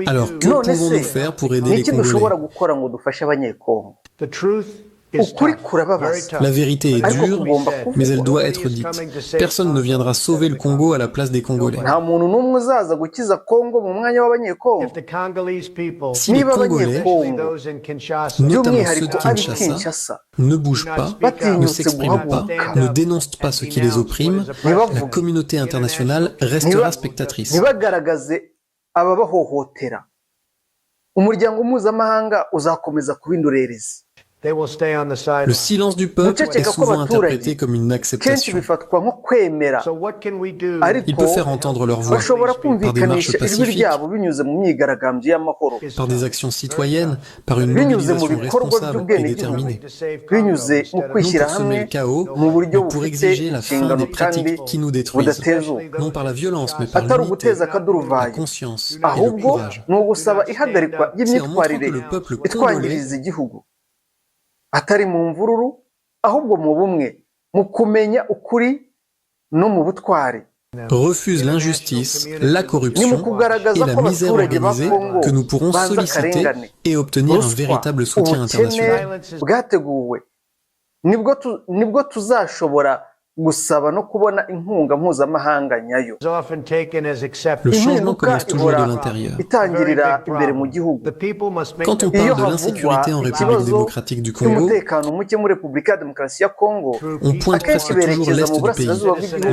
Alors, que pouvons-nous faire pour aider les Congolais? La vérité est dure, mais elle doit être dite. Personne ne viendra sauver le Congo à la place des Congolais. Si les Congolais, notamment ceux de Kinshasa, ne bougent pas, ne s'expriment pas, ne dénoncent pas ce qui les opprime, la communauté internationale restera spectatrice. Le silence du peuple est souvent interprété comme une acceptation. Ils peuvent faire entendre leur voix par des marches pacifiques, par des actions citoyennes, par une mobilisation responsable et déterminée. Non pour semer le chaos, mais pour exiger la fin des pratiques qui nous détruisent. Non par la violence, mais par l'unité, la conscience et le courage. C'est en montrant que le peuple congolais atari mu mvururu ahubwo mu bumwe mu kumenya ukuri no mu butwari refuse l'injustice, la corruption et la misère organisée que nous pourrons solliciter et obtenir un véritable soutien international. bwateguwe nibwo tuzashobora gusaba no kubona inkunga mpuzamahanga nyayo. Le changement commence toujours de l'intérieur. Quand on parle de l'insécurité en République démocratique du Congo, on pointe presque toujours l'est du pays,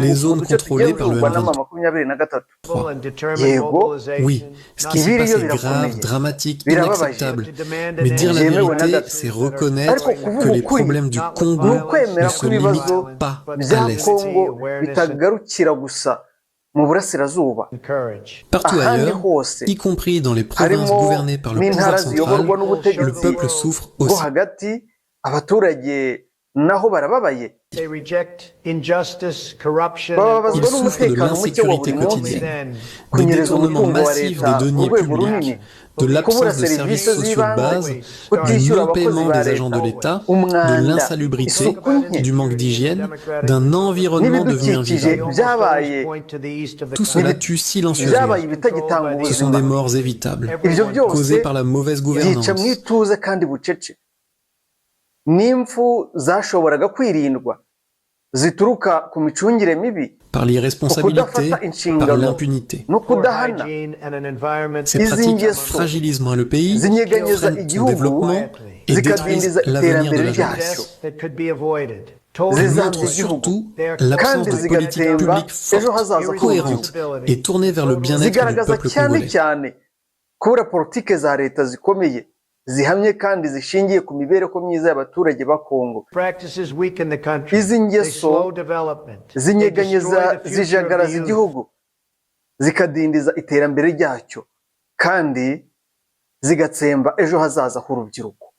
les zones contrôlées par le M23. Oui, ce qui s'est passé est grave, dramatique, inacceptable. Mais dire la vérité, c'est reconnaître que les problèmes du Congo ne se limitent pas à l'est. Partout ailleurs, y compris dans les provinces gouvernées par le pouvoir central, le peuple souffre aussi. Ils souffrent de l'insécurité quotidienne, des détournements massifs de deniers publics, de l'absence de services sociaux de base, du non-paiement des agents de l'État, de l'insalubrité, du manque d'hygiène, d'un environnement devenu invivable. Tout cela tue silencieusement. Ce sont des morts évitables, causées par la mauvaise gouvernance. Par l'irresponsabilité, par l'impunité. Ces pratiques fragilisent moins le pays, freinent son développement et détruisent l'avenir de la jeunesse. Elles montrent surtout l'absence de politique publique forte, cohérente et tournée vers le bien-être du peuple congolais. zihamye kandi zishingiye ku mibereho myiza y'abaturage ba Kongo. Izi ngeso zinyeganyeza zijagaraza igihugu zikadindiza iterambere ryacyo kandi zigatsemba ejo hazaza h'urubyiruko.